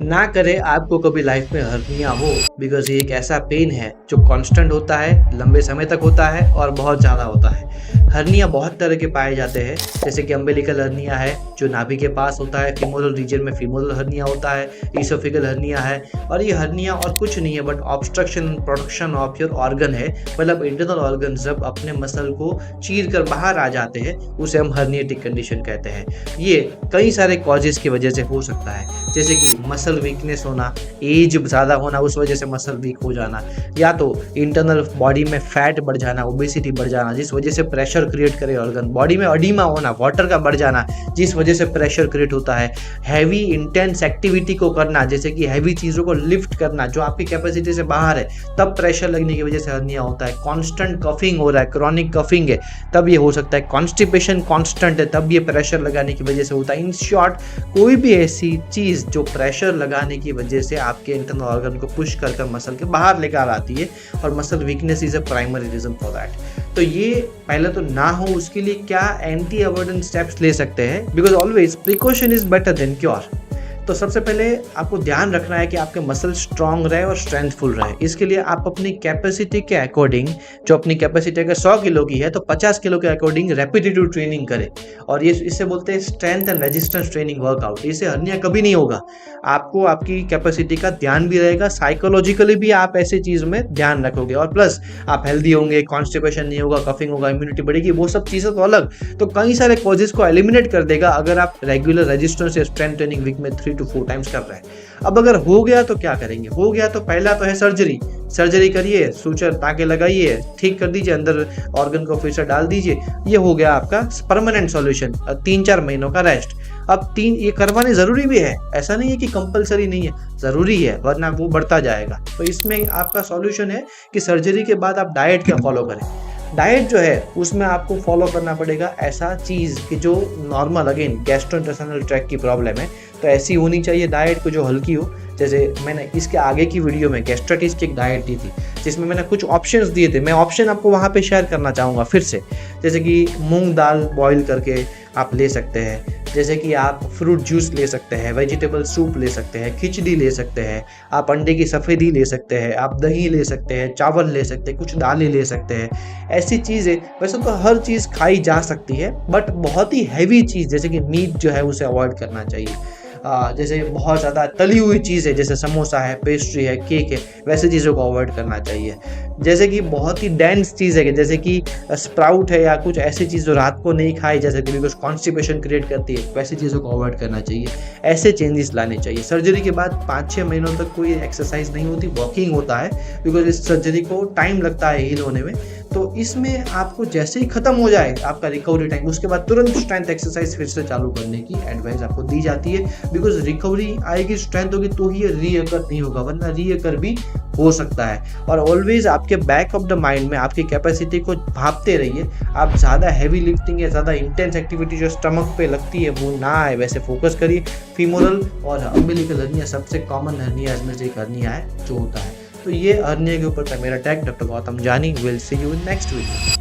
ना करे आपको कभी लाइफ में हर्निया हो, बिकॉज ये एक ऐसा पेन है जो कांस्टेंट होता है, लंबे समय तक होता है और बहुत ज़्यादा होता है। हर्निया बहुत तरह के पाए जाते हैं, जैसे कि अम्बिलिकल हर्निया है जो नाभि के पास होता है, फीमोरल रीजन में फीमोरल हर्निया होता है, ईसोफिगल हर्निया है। और ये हर्निया और कुछ नहीं है but obstruction production of your organ है, मतलब इंटरनल ऑर्गन जब अपने मसल को चीर कर बाहर आ जाते हैं उसे हम हर्निएटिक कंडीशन कहते हैं। ये कई सारे कॉजेज की वजह से हो सकता है, जैसे कि मसल वीकनेस होना, एज ज़्यादा होना उस वजह से मसल वीक हो जाना, या तो इंटरनल बॉडी में फैट बढ़ जाना, ओबेसिटी बढ़ जाना जिस वजह से प्रेशर क्रिएट करे ऑर्गन, बॉडी में अडीमा होना, वाटर का बढ़ जाना जिस वजह से प्रेशर क्रिएट होता है, हैवी इंटेंस एक्टिविटी को करना जैसे कि हैवी चीज़ों को लिफ्ट करना जो आपकी कैपेसिटी से बाहर है तब प्रेशर लगने की वजह से हर्निया होता है, कांस्टेंट कफिंग हो रहा है, क्रॉनिक कफिंग है तब ये हो सकता है, कॉन्स्टिपेशन कांस्टेंट है तब ये प्रेशर लगाने की वजह से होता है। इन शॉर्ट कोई भी ऐसी चीज़ जो प्रेशर लगाने की वजह से आपके इंटरनल ऑर्गन को पुश कर मसल के बाहर लेकर आती है और muscle weakness is a primary reason for that. तो ये पहले तो ना हो उसके लिए क्या एंटी अवॉइडेंस स्टेप्स ले सकते हैं, because always precaution is better than cure. तो सबसे पहले आपको ध्यान रखना है कि आपके मसल स्ट्रांग रहे और स्ट्रेंथफुल रहे। इसके लिए आप अपनी कैपेसिटी के अकॉर्डिंग, जो अपनी कैपेसिटी अगर 100 किलो की है तो 50 किलो के अकॉर्डिंग रेपिटेटिव ट्रेनिंग करें, और ये इससे बोलते हैं strength and resistance training workout. इससे हर्निया कभी नहीं होगा, आपको आपकी कैपेसिटी का ध्यान भी रहेगा, साइकोलॉजिकली भी आप ऐसी चीज़ में ध्यान रखोगे, और प्लस आप हेल्दी होंगे, कॉन्स्टिपेशन नहीं होगा, कफिंग होगा, इम्यूनिटी बढ़ेगी, वो सब चीज़ें तो अलग। तो कई सारे कॉजेज को एलिमिनेट कर देगा अगर आप रेगुलर रेजिस्टेंस या स्ट्रेंथ ट्रेनिंग वीक में 3 to 4 टाइम्स कर रहे हैं। अब अगर हो गया तो क्या करेंगे? हो गया तो पहला तो है सर्जरी करिए, सूचर ताके लगाइए, ठीक कर दीजिए, अंदर ऑर्गन को फिर से डाल दीजिए। ये हो गया आपका परमानेंट सॉल्यूशन। 3-4 महीनों का रेस्ट। अब ये करवाने जरूरी भी है, ऐसा नहीं है कि कंपलसरी नहीं है, जरूरी है वरना वो बढ़ता जाएगा। तो इसमें आपका सॉल्यूशन है कि सर्जरी के बाद आप डाइट क्या फॉलो करें। डाइट जो है उसमें आपको फॉलो करना पड़ेगा ऐसा चीज़ कि जो नॉर्मल, अगेन गैस्ट्रोइंटेस्टाइनल ट्रैक्ट की प्रॉब्लम है तो ऐसी होनी चाहिए डाइट को जो हल्की हो। जैसे मैंने इसके आगे की वीडियो में गैस्ट्राइटिस की एक डाइट दी थी जिसमें मैंने कुछ ऑप्शंस दिए थे, मैं ऑप्शन आपको वहाँ पे शेयर करना चाहूँगा फिर से। जैसे कि मूंग दाल बॉईल करके आप ले सकते हैं, जैसे कि आप फ्रूट जूस ले सकते हैं, वेजिटेबल सूप ले सकते हैं, खिचड़ी ले सकते हैं, आप अंडे की सफ़ेदी ले सकते हैं, आप दही ले सकते हैं, चावल ले सकते हैं, कुछ दालें ले सकते हैं। ऐसी चीज़ें वैसे तो हर चीज़ खाई जा सकती है बट बहुत ही हैवी चीज़ जैसे कि मीट जो है उसे अवॉइड करना चाहिए। जैसे बहुत ज़्यादा तली हुई चीज़ है जैसे समोसा है, पेस्ट्री है, केक है, वैसे चीज़ों को अवॉइड करना चाहिए। जैसे कि बहुत ही डेंस चीज़ है जैसे कि स्प्राउट है या कुछ ऐसी चीज़ जो रात को नहीं खाई जैसे कि बिकॉज कॉन्स्टिपेशन क्रिएट करती है, वैसी चीज़ों को अवॉइड करना चाहिए। ऐसे चेंजेस लाने चाहिए। सर्जरी के बाद 5-6 महीनों तक कोई एक्सरसाइज नहीं होती, वॉकिंग होता है बिकॉज इस सर्जरी को टाइम लगता है हील होने में। तो इसमें आपको जैसे ही खत्म हो जाए आपका रिकवरी टाइम, उसके बाद तुरंत स्ट्रेंथ एक्सरसाइज फिर से चालू करने की एडवाइस आपको दी जाती है, बिकॉज रिकवरी आएगी, स्ट्रेंथ होगी तो ही ये रीअकर नहीं होगा, वरना रीअकर भी हो सकता है। और ऑलवेज आपके बैक ऑफ द माइंड में आपकी कैपेसिटी को भापते रहिए। आप ज़्यादा हैवी लिफ्टिंग या ज़्यादा इंटेंस एक्टिविटी जो स्टमक पे लगती है वो ना आए, वैसे फोकस करिए। फीमोरल और अम्बिलिकल हर्निया सबसे कॉमन हर्निया इसमें से एक हर्निया है जो होता है। तो ये हर्निया के ऊपर था मेरा टैग, डॉक्टर गौतम जानी। Will see you in next video.